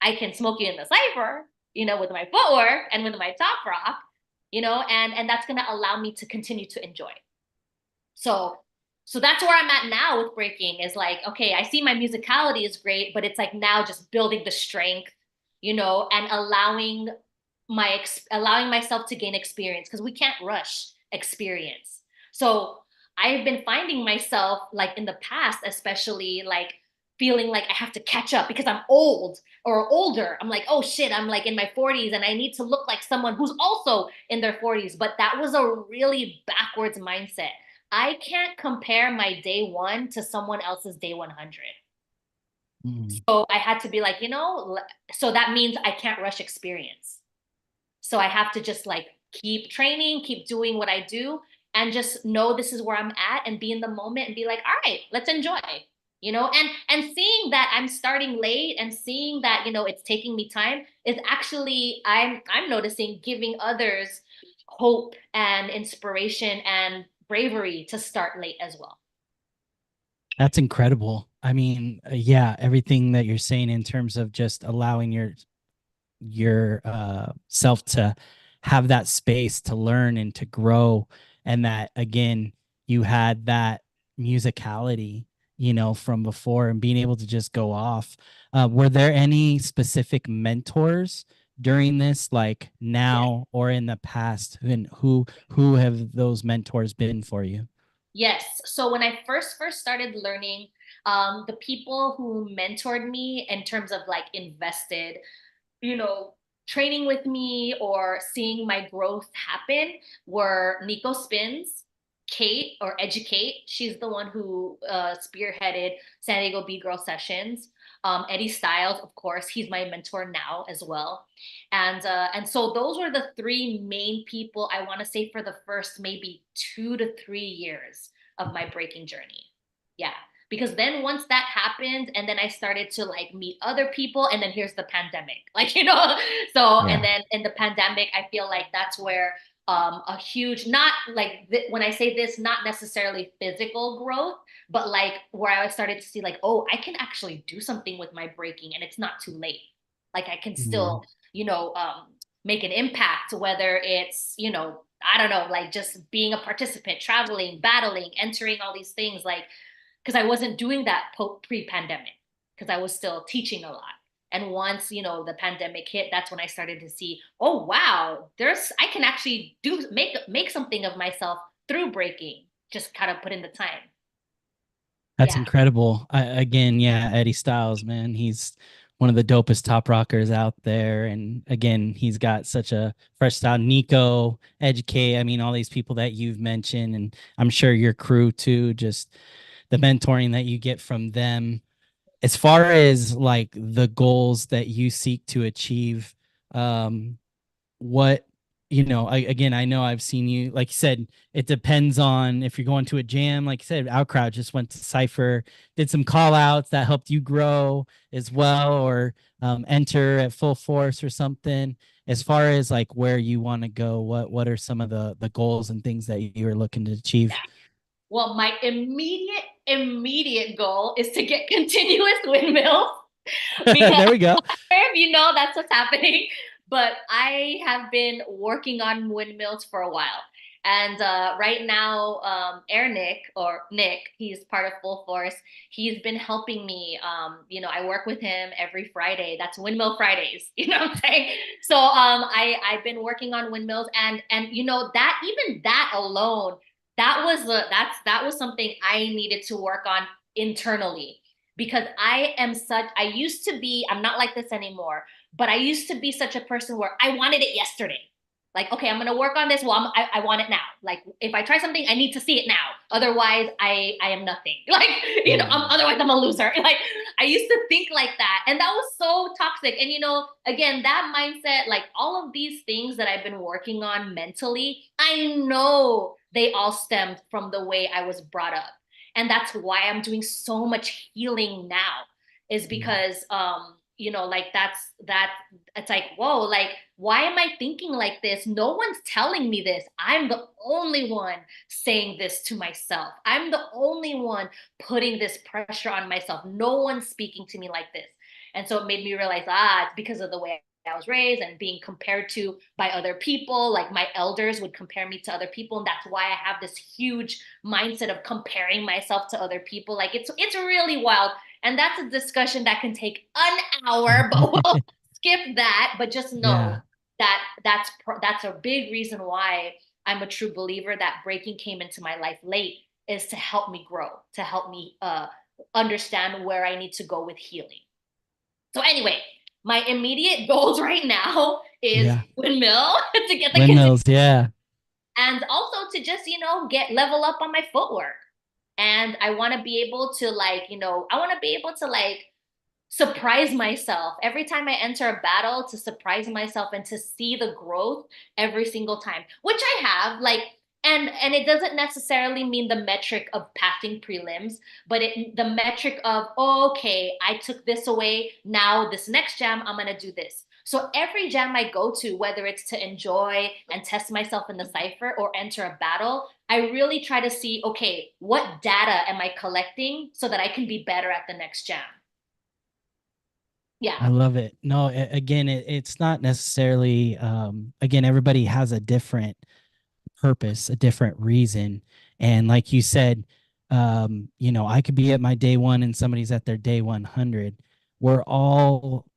I can smoke you in the cipher, with my footwork and with my top rock, and that's going to allow me to continue to enjoy. So that's where I'm at now with breaking, is like, okay, I see my musicality is great, but it's like now just building the strength, and allowing myself to gain experience, because we can't rush experience. So I've been finding myself, like in the past, especially, like feeling like I have to catch up because I'm old or older. I'm like, oh shit, I'm like in my 40s and I need to look like someone who's also in their 40s. But that was a really backwards mindset. I can't compare my day one to someone else's day 100. Mm. So I had to be like, so that means I can't rush experience. So I have to just like keep training, keep doing what I do, and just know this is where I'm at and be in the moment and be like, all right, let's enjoy. And seeing that I'm starting late and seeing that, it's taking me time, is actually, I'm noticing, giving others hope and inspiration and bravery to start late as well. That's incredible. I mean, yeah, everything that you're saying in terms of just allowing your self to have that space to learn and to grow, and that again you had that musicality, from before, and being able to just go off. Were there any specific mentors during this, like Yeah. now or in the past, and who have those mentors been for you? Yes. So when I first started learning, the people who mentored me in terms of like invested, you know, training with me or seeing my growth happen were Nico Spins, Kate, or Educate. She's the one who spearheaded San Diego Bgirl sessions. Eddie Styles, of course, he's my mentor now as well. And so those were the three main people, I want to say, for the first maybe 2 to 3 years of my breaking journey. Yeah, because then once that happened, and then I started to like meet other people, and then here's the pandemic, like, so, and Yeah. then in the pandemic, I feel like that's where a huge, not like when I say this, not necessarily physical growth, but like where I started to see like, oh, I can actually do something with my breaking and it's not too late. Like I can Mm. still, make an impact, whether it's, I don't know, like just being a participant, traveling, battling, entering all these things, like, because I wasn't doing that pre-pandemic, because I was still teaching a lot. And once, the pandemic hit, that's when I started to see, oh wow, I can actually make something of myself through breaking, just kind of put in the time. That's Yeah. incredible. Again, yeah, Eddie Styles, man, he's one of the dopest top rockers out there. And again, he's got such a fresh style. Nico, Educate, I mean, all these people that you've mentioned, and I'm sure your crew too, just the mentoring that you get from them. As far as like the goals that you seek to achieve, um, what again, I know I've seen you, like you said, it depends on if you're going to a jam. Like you said, our crowd just went to Cypher, did some call outs that helped you grow as well, or enter at full force or something. As far as like where you want to go, what are some of the goals and things that you're looking to achieve? Well, my immediate goal is to get continuous windmills because There we go. if you know that's what's happening. But I have been working on windmills for a while. And right now, Air Nick or Nick, he's part of Full Force. He's been helping me. I work with him every Friday. That's Windmill Fridays. You know what I'm saying? So I've been working on windmills, and that even that alone, that was something I needed to work on internally because I used to be, I'm not like this anymore, but I used to be such a person where I wanted it yesterday. Like, okay, I'm gonna work on this. Well, I want it now. Like, if I try something, I need to see it now. Otherwise, I am nothing. Like, otherwise I'm a loser. Like, I used to think like that, and that was so toxic. And again, that mindset, like all of these things that I've been working on mentally, I know they all stemmed from the way I was brought up, and that's why I'm doing so much healing now. Is because like that it's like, whoa, like why am I thinking like this? No one's telling me this. I'm the only one saying this to myself. I'm the only one putting this pressure on myself. No one's speaking to me like this. And so it made me realize, it's because of the way I was raised and being compared to by other people. Like my elders would compare me to other people. And that's why I have this huge mindset of comparing myself to other people. Like it's really wild. And that's a discussion that can take an hour, but we'll skip that. But just know Yeah. that that's a big reason why I'm a true believer that breaking came into my life late is to help me grow, to help me understand where I need to go with healing. So anyway, my immediate goals right now is Yeah. windmill to get the consistency Windmills. Yeah. and also to just, get level up on my footwork. And I want to be able to I want to be able to surprise myself every time I enter a battle, to surprise myself and to see the growth every single time, which I have. And it doesn't necessarily mean the metric of passing prelims, but the metric of, oh, okay, I took this away. Now this next jam, I'm gonna do this. So every jam I go to, whether it's to enjoy and test myself in the cipher or enter a battle, I really try to see, okay, what data am I collecting so that I can be better at the next jam? Yeah. I love it. No, again, it's not necessarily, again, everybody has a different purpose, a different reason. And like you said, I could be at my day one and somebody's at their day 100. We're all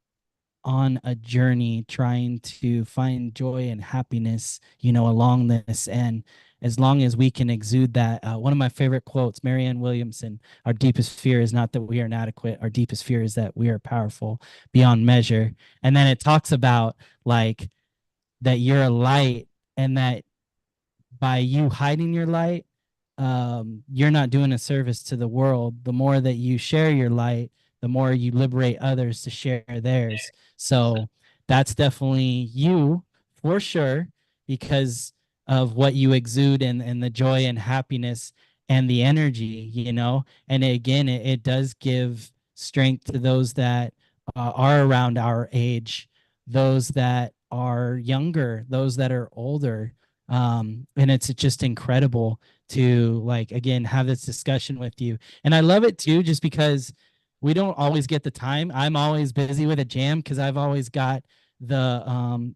on a journey trying to find joy and happiness, along this. And as long as we can exude that, one of my favorite quotes, Marianne Williamson, our deepest fear is not that we are inadequate. Our deepest fear is that we are powerful beyond measure. And then it talks about like that you're a light and that by you hiding your light, you're not doing a service to the world. The more that you share your light, the more you liberate others to share theirs. So that's definitely you for sure, because of what you exude and the joy and happiness and the energy. And again, it does give strength to those that are around our age, those that are younger, those that are older. And it's just incredible to like again have this discussion with you. And I love it too, just because we don't always get the time. I'm always busy with a jam because I've always got the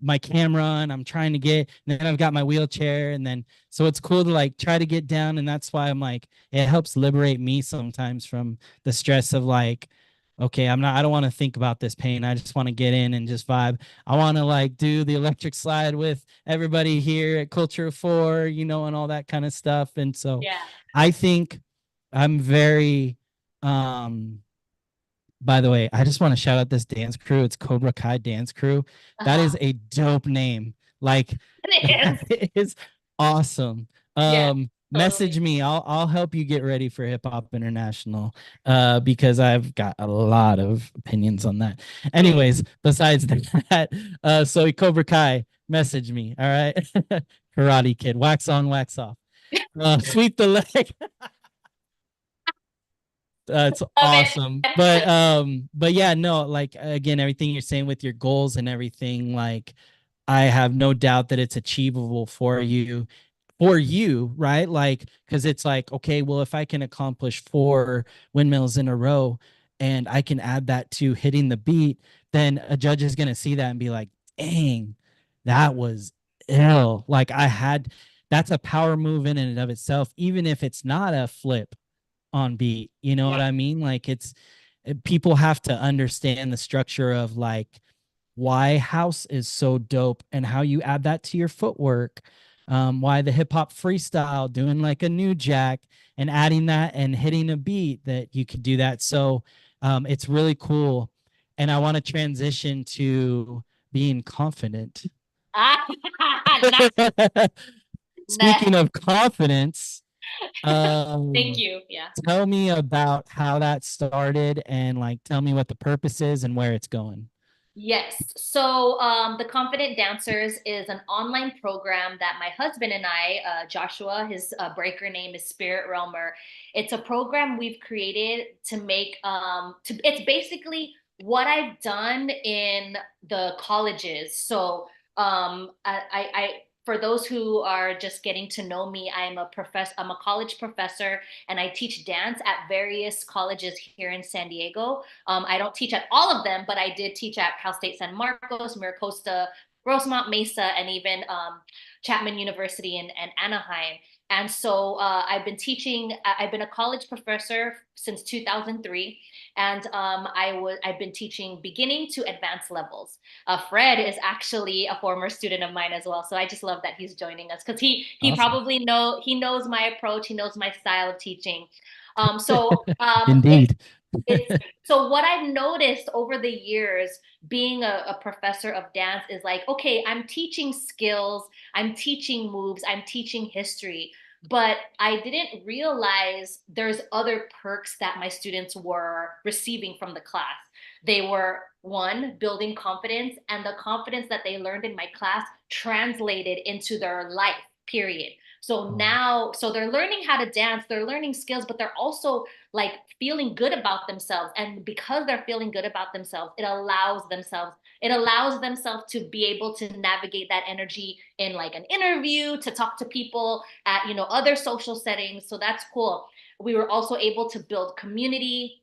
my camera and I'm trying to get, and then I've got my wheelchair, and then so it's cool to like try to get down. And that's why I'm like, it helps liberate me sometimes from the stress of like, okay, I don't want to think about this pain. I just want to get in and just vibe. I want to like do the electric slide with everybody here at Culture of Four, and all that kind of stuff. And so Yeah. I think I'm very, by the way, I just want to shout out this dance crew. It's Cobra Kai Dance Crew. That Uh-huh. is a dope name. Like It is. that is awesome. Yeah, Message totally. me. I'll help you get ready for Hip Hop International. Because I've got a lot of opinions on that. Please. Anyways, besides that, so Cobra Kai, message me. All right. Karate Kid, wax on, wax off. Sweep the leg. It's Love awesome. it. But yeah, no, like again, everything you're saying with your goals and everything, like I have no doubt that it's achievable for you. for you, right? Like, because it's like, okay, well, if I can accomplish 4 windmills in a row and I can add that to hitting the beat, then a judge is going to see that and be like, dang, that was ill. Like, that's a power move in and of itself, even if it's not a flip on beat. You know what Yeah. I mean? Like, people have to understand the structure of like why house is so dope and how you add that to your footwork. Why the hip hop freestyle, doing like a new jack and adding that and hitting a beat that you could do that. So it's really cool. And I want to transition to being confident. Ah, nice. Speaking Nice. of confidence, Thank um, you. Yeah. tell me about how that started and like tell me what the purpose is and where it's going. Yes. So, the Confident Dancers is an online program that my husband and I, Joshua, his breaker name is Spirit Realmer. It's a program we've created to make, it's basically what I've done in the colleges. So, for those who are just getting to know me, I'm a college professor and I teach dance at various colleges here in San Diego. I don't teach at all of them, but I did teach at Cal State San Marcos, Miracosta, Rosemont Mesa, and even Chapman University and Anaheim. And so I've been a college professor since 2003. And I've been teaching beginning to advanced levels. Fred is actually a former student of mine as well. So I just love that he's joining us because Awesome. he knows my approach, he knows my style of teaching. Um, so um, it's Indeed. it's so what I've noticed over the years being a professor of dance is like, okay, I'm teaching skills, I'm teaching moves, I'm teaching history, but I didn't realize there's other perks that my students were receiving from the class. They were one, building confidence, and the confidence that they learned in my class translated into their life, period. So now, so they're learning how to dance, they're learning skills, but they're also like feeling good about themselves. And because they're feeling good about themselves, it allows themselves to be able to navigate that energy in like an interview, to talk to people at, other social settings. So that's cool. We were also able to build community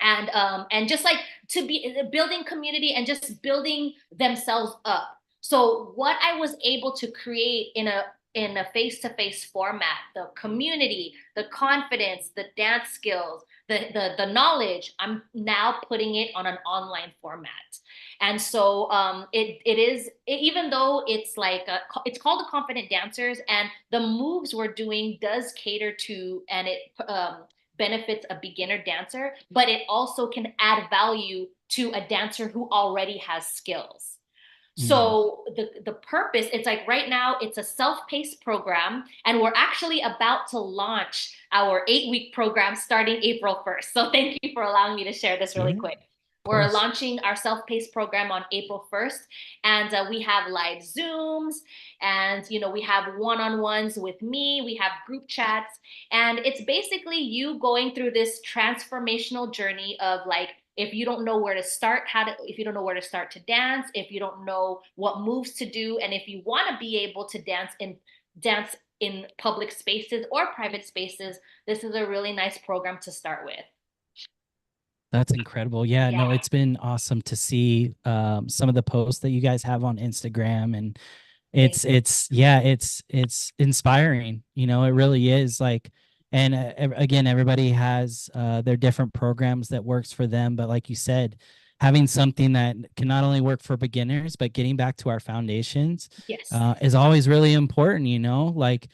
and just like to be building community and just building themselves up. So what I was able to create in a face-to-face format, the community, the confidence, the dance skills, the knowledge, I'm now putting it on an online format. And so even though it's called the Confident Dancers, and the moves we're doing does cater to, and it benefits a beginner dancer, but it also can add value to a dancer who already has skills. Mm. So the purpose, it's like right now it's a self-paced program, and we're actually about to launch our 8-week program starting April 1st. So thank you for allowing me to share this really Yeah, of quick. We're course. launching our self-paced program on April 1st, and we have live Zooms, and we have one-on-ones with me, we have group chats, and it's basically you going through this transformational journey of like, if you don't know where to start, if you don't know where to start to dance, if you don't know what moves to do, and if you want to be able to dance in public spaces or private spaces, this is a really nice program to start with. That's incredible. Yeah, no, Yeah, it's been awesome to see some of the posts that you guys have on Instagram, and thank you. it's inspiring. It really is like, and again, everybody has their different programs that works for them, but like you said, having something that can not only work for beginners, but getting back to our foundations Yes. is always really important. Like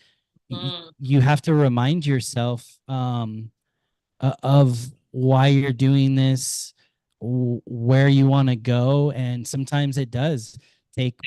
Mm. you have to remind yourself of why you're doing this, where you want to go, and sometimes it does take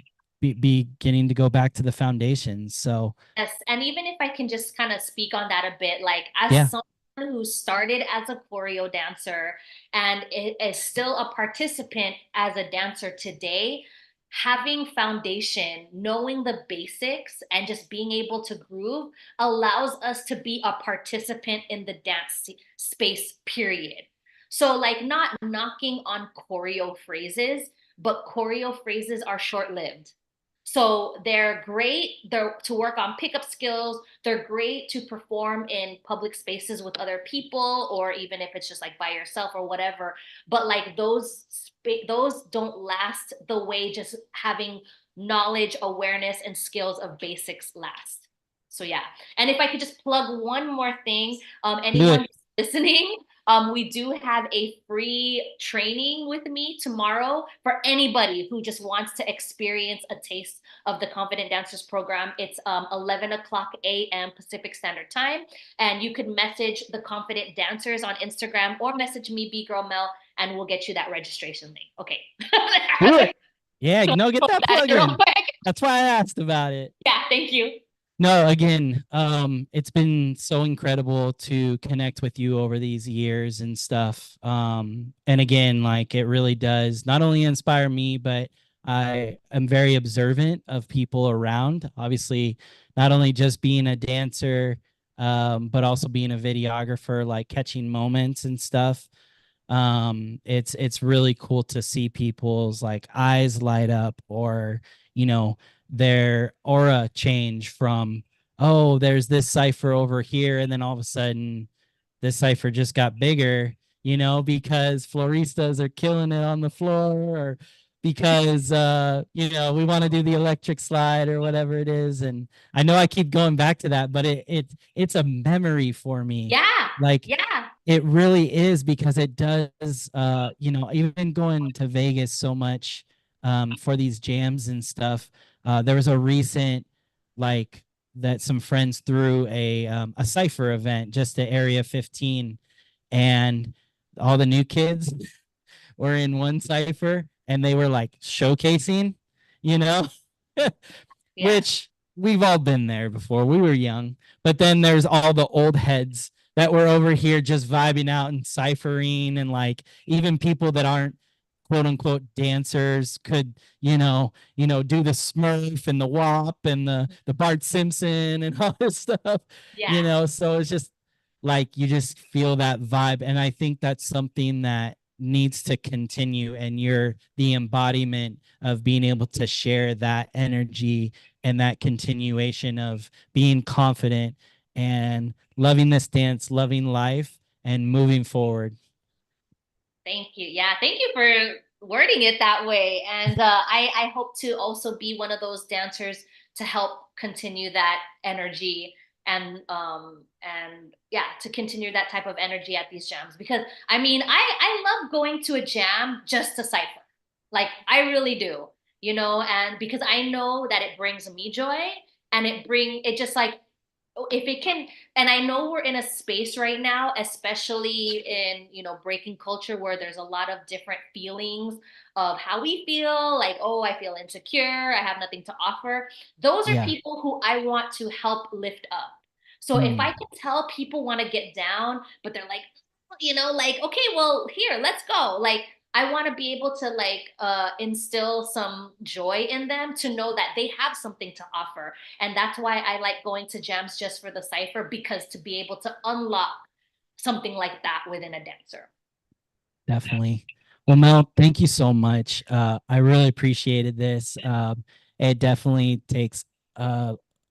beginning to go back to the foundations. So Yes, and even if I can just kind of speak on that a bit, like as yeah, someone who started as a choreo dancer and is still a participant as a dancer today, having foundation, knowing the basics, and just being able to groove allows us to be a participant in the dance space, period. So, like, not knocking on choreo phrases, but choreo phrases are short lived. So they're great. They're to work on pickup skills. They're great to perform in public spaces with other people, or even if it's just like by yourself or whatever. But like those don't last the way just having knowledge, awareness, and skills of basics last. So yeah. And if I could just plug one more thing, Do anyone it. listening, we do have a free training with me tomorrow for anybody who just wants to experience a taste of the Confident Dancers program. It's 11 o'clock a.m. Pacific Standard Time. And you could message the Confident Dancers on Instagram or message me, Bgirl Mel, and we'll get you that registration link. Okay. Do it. Yeah, So no, get that that plug in real in. quick. That's why I asked about it. Yeah, thank you. No, again, it's been so incredible to connect with you over these years and stuff. And again, like it really does not only inspire me, but I am very observant of people around. Obviously, not only just being a dancer, but also being a videographer, like catching moments and stuff. It's really cool to see people's like eyes light up, or you know, their aura change from, oh, there's this cipher over here, and then all of a sudden this cipher just got bigger, because floristas are killing it on the floor, or because we want to do the electric slide or whatever it is. And I know I keep going back to that, but it's a memory for me. Yeah, Like yeah, it really is, because it does, even going to Vegas so much for these jams and stuff. There was a recent, like, that some friends threw a cipher event just at Area 15, and all the new kids were in one cipher, and they were like showcasing, you know, yeah, which we've all been there before. We were young, but then there's all the old heads that were over here just vibing out and ciphering, and like even people that aren't quote unquote dancers could, do the Smurf and the WAP and the Bart Simpson and all this stuff, yeah. So it's just like you just feel that vibe. And I think that's something that needs to continue. And you're the embodiment of being able to share that energy and that continuation of being confident and loving this dance, loving life, and moving forward. Thank you. Yeah, thank you for wording it that way. And I hope to also be one of those dancers to help continue that energy and yeah, to continue that type of energy at these jams. Because I mean, I love going to a jam just to cipher. Like I really do, and because I know that it brings me joy, and it just like, if it can. And I know we're in a space right now, especially in breaking culture, where there's a lot of different feelings of how we feel, like, oh, I feel insecure, I have nothing to offer. Those are Yeah. people who I want to help lift up. So if I Mm, can tell people want to get down, but they're like, like, okay, well, here, let's go. Like, I want to be able to like instill some joy in them to know that they have something to offer. And that's why I like going to jams just for the cipher, because to be able to unlock something like that within a dancer. definitely. Well, Mel, thank you so much. I really appreciated this. It definitely takes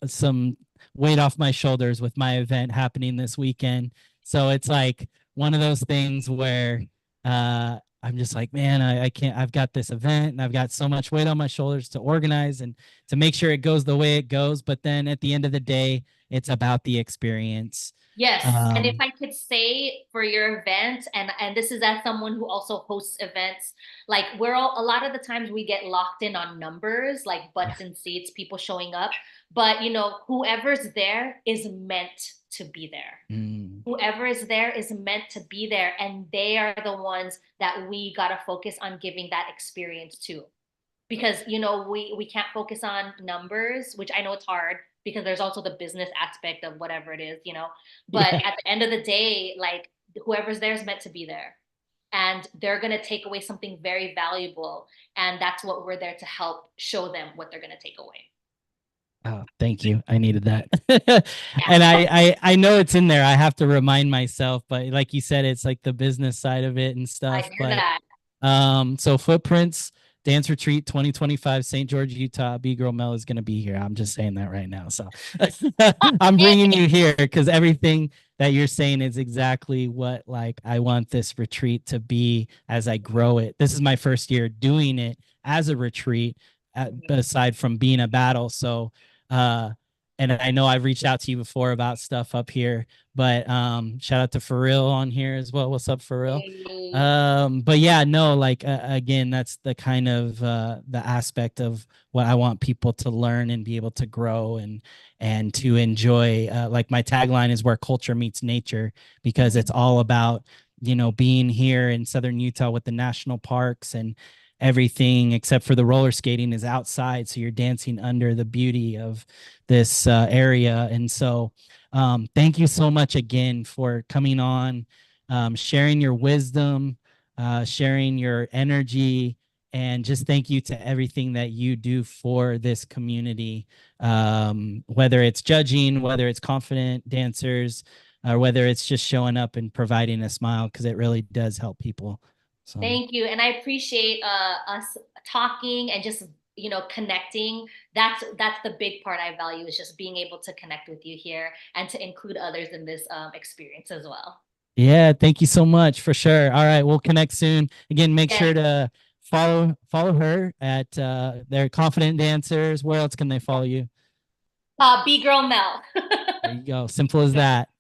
some weight off my shoulders with my event happening this weekend. So it's like one of those things where I'm just like, man, I can't, I've got this event and I've got so much weight on my shoulders to organize and to make sure it goes the way it goes. But then at the end of the day, it's about the experience. Yes, and if Um, I could say for your event, and this is as someone who also hosts events, like we're all a lot of the times we get locked in on numbers, like yeah. butts and seats, people showing up, but whoever's there is meant to be there. Mm, Whoever is there is meant to be there, and they are the ones that we got to focus on giving that experience to, because we can't focus on numbers, which I know it's hard because there's also the business aspect of whatever it is, but yeah. at the end of the day, like whoever's there is meant to be there, and they're going to take away something very valuable, and that's what we're there to help show them what they're going to take away. Oh, thank you. I needed that. And Yeah, I know it's in there. I have to remind myself, but like you said, it's like the business side of it and I stuff. hear But that. so footprints Dance Retreat 2025, St. George, Utah. Bgirl Mel is going to be here. I'm just saying that right now. So I'm bringing you here because everything that you're saying is exactly what like I want this retreat to be as I grow it. This is my first year doing it as a retreat, aside from being a battle. So, and I know I've reached out to you before about stuff up here, but shout out to For Real on here as well. What's up, For Real? Hey. But yeah, no, like again, that's the kind of the aspect of what I want people to learn and be able to grow and to enjoy. Like my tagline is where culture meets nature, because it's all about, you know, being here in southern Utah with the national parks, and everything except for the roller skating is outside, so you're dancing under the beauty of this area. And so thank you so much again for coming on, sharing your wisdom, sharing your energy, and just thank you to everything that you do for this community, whether it's judging, whether it's confident dancers, or whether it's just showing up and providing a smile, because it really does help people. So Thank you. And I appreciate us talking and just, you know, connecting. That's the big part I value, is just being able to connect with you here and to include others in this experience as well. yeah, thank you so much for sure. All right, we'll connect soon. Again, make Yes. sure to follow her at their Confident Dancers. Where else can they follow you? Bgirl Mel. There you go. Simple as that.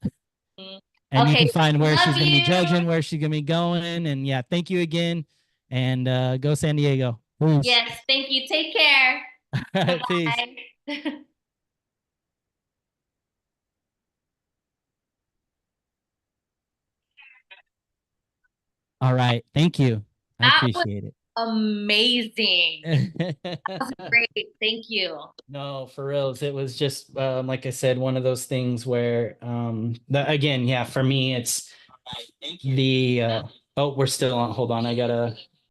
And you Okay. can find where Love she's going to be you. judging, where she's going to be going. And yeah, thank you again. And go San Diego. Peace. Yes. Thank you. Take care. All right, peace. Bye-bye. All right. Thank you. I That was appreciate amazing. That was it. great. Thank you. No, for reals. It was just like I said, one of those things where again, yeah, for me it's the oh, we're still on. Hold on, I gotta